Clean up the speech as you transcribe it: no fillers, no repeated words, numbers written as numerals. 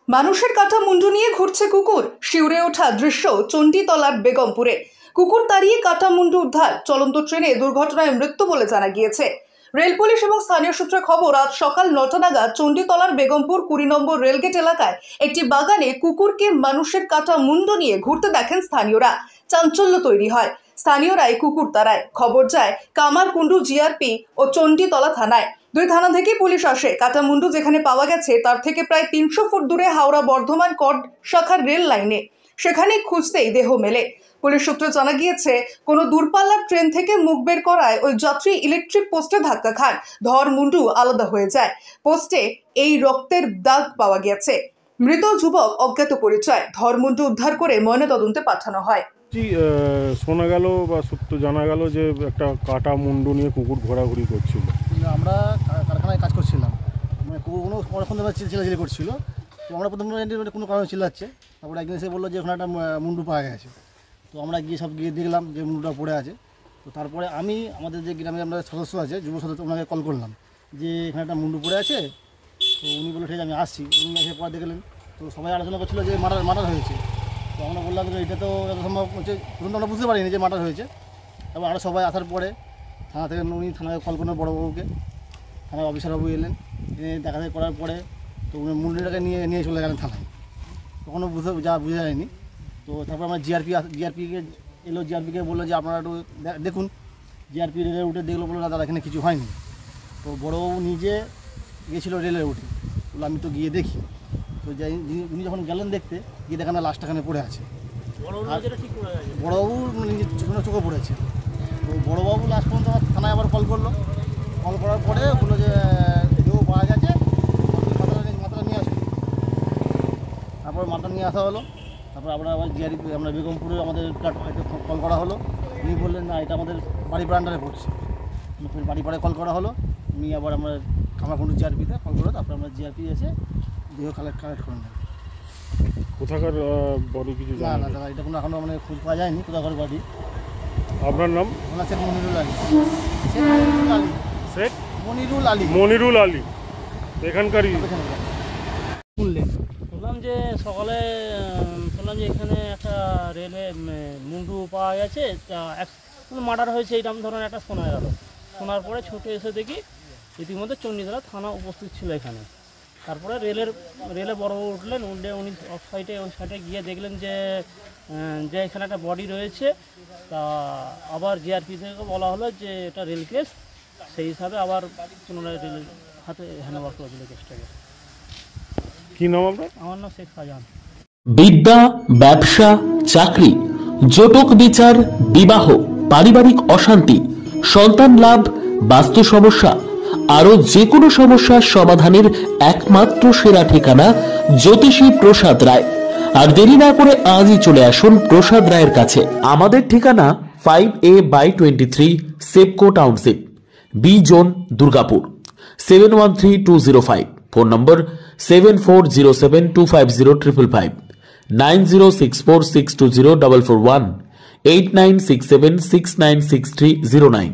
মানুষের কাটা মুন্ডু নিয়ে ঘুরছে কুকুর। শিউরে ওঠা দৃশ্য চণ্ডীতলার বেগমপুরে। কুকুর তাড়িয়ে কাটা মুন্ডু উদ্ধার। চলন্ত ট্রেনে দুর্ঘটনায় মৃত্যু বলে জানা গিয়েছে। রেল পুলিশ এবং স্থানীয় সূত্রে খবর, আজ সকাল 9টা নাগাদ চণ্ডীতলার বেগমপুর 20 নম্বর রেলগেট এলাকায় একটি বাগানে কুকুরকে মানুষের কাটা মুন্ডু নিয়ে ঘুরতে দেখেন স্থানীয়রা। চাঞ্চল্য তৈরি হয়। স্থানীয়রাই কুকুর তাড়ায়। খবর যায় কামারকুণ্ডু জিআরপি ও চণ্ডীতলা থানায়। দুই থানা থেকে পুলিশ আসে। কাটা মুন্ডু যেখানে পাওয়া গেছে তার থেকে প্রায় 300 ফুট দূরে হাওড়া বর্ধমান কড শাখার রেল লাইনে। সেখানে খুঁজতেই দেহ মেলে। পুলিশ সূত্রে জানা গিয়েছে, কোনো দূরপাল্লার ট্রেন থেকে মুখ বের করায় ওই যাত্রী ইলেকট্রিক পোস্টে ধাক্কা খান। ধর মুন্ডু আলাদা হয়ে যায়। পোস্টে এই রক্তের দাগ পাওয়া গেছে। মৃত যুবক অজ্ঞাত পরিচয়। ধর মুন্ডু উদ্ধার করে ময়নাতদন্তে পাঠানো হয়। শোনা গেল বা সূত্র জানা গেল যে একটা কাটা মুন্ডু নিয়ে কুকুর ঘোরাঘুরি করছিল। আমরা কারখানায় কাজ করছিলাম, মানে কোনো অনেকক্ষণ ধরে চিল্লাচিল্লি করছিল। তো আমরা প্রথমে কোনো কারণে চিল্লাচ্ছে। তারপরে একদিন এসে বললো যে ওখানে একটা মুন্ডু পাওয়া গেছে। তো আমরা গিয়ে দেখলাম যে মুন্ডুটা পড়ে আছে। তো তারপরে আমি আমাদের যে গ্রামে আমরা সদস্য আছে, যুব সদস্য, ওনাকে কল করলাম যে এখানে একটা মুন্ডু পড়ে আছে। তো উনি বললো ঠিক আছে আমি আসছি। উনি এসে পরে দেখলেন। তো সবাই আলোচনা করছিল যে মার্ডার হয়েছে। তো আমরা বললাম যে এটা তো যত সম্ভব হচ্ছে, প্রথম আমরা বুঝতে পারিনি যে মার্ডার হয়েছে। তারপর আরও সবাই আসার পরে থানা থেকে উনি থানায় কল করলেন বড়োবাবুকে। থানায় অফিসারবাবু এলেন, দেখা দেখা করার পরে তো উনি মুন্ডুটাকে নিয়ে চলে গেলেন থানায়। তখনও বুঝে যায়নি। তো তারপর আমরা জিআরপিকে এলো। জিআরপিকে বললো যে আপনারা একটু দেখুন। জিআরপি রেলে উঠে দেখলো, বললো না দাদা এখানে কিছু হয়নি। তো বড়োবাবু নিজে গিয়েছিলো রেলে উঠে, বললো আমি তো গিয়ে দেখি। তো উনি যখন গেলেন দেখতে, গিয়ে দেখেন লাশটা এখানে পড়ে আছে। বড়োবাবু নিজের চোখে পড়েছে। তো বড়োবাবু লাস্ট পর্যন্ত আমার থানায় আবার কল করলো। কল করার পরে বললো যে কেউ পাওয়া গেছে, মাথাটা নিয়ে আসুন। তারপর মাথাটা নিয়ে আসা হলো। তারপর আমরা আবার জিআরপি আমরা বেগমপুরে আমাদের কল করা হলো। উনি বললেন না এটা আমাদের বাড়ি আন্ডারে পড়ছে। বাড়ি পাড়ায় কল করা হলো। উনি আবার আমরা কামারকুণ্ডু জিআরপিতে কল করলো। তারপর আমরা জিআরপি এসে দেহ কালেক্ট করে নেব। কোথাকার বডি কিছু না দাদা এটা কোনো এখনও মানে খোঁজ পাওয়া যায়নি কোথাকার বডি। আপনার নাম? ওনার শেখ মনিরুল আলী। শেখ মনিরুল আলী এখানকারই। বললাম যে সকালে শুনলাম যে এখানে একটা রেলে মুন্ডু পাওয়া গেছে, তা মার্ডার হয়েছে এইরকম ধরনের একটা শোনা গেল। শোনার পরে ছুটে এসে দেখি ইতিমধ্যে চণ্ডীতলা থানা উপস্থিত ছিল এখানে। তারপরে রেলে বড় উঠলেন। উনি ওই সাইডে গিয়ে দেখলেন যে এখানে একটা বডি রয়েছে। তা আবার জিআরপি থেকে বলা হলো যে এটা রেল কেস, সেই হিসাবে আবার পুনরায় রেলের হাতে হ্যান্ডওভার করে দিল কেসটাকে। কি নাম আপনার? আমার নাম শেখ শাহজাহান। বিদ্যা, ব্যবসা, চাকরি, জটক বিচার, বিবাহ, পারিবারিক অশান্তি, সন্তান লাভ, বাস্তু সমস্যা, আরো যে কোনো সমস্যার সমাধানের একমাত্র সেরা ঠিকানা জ্যোতিষী প্রসাদ রায়। আর দেরি না করে আজই চলে আসুন প্রসাদ রায়ের কাছে। আমাদের ঠিকানা 5A/23 Sepco township, B zone, Durgapur, 713205। Phone number 7407250555, 9064620441, 8967696309।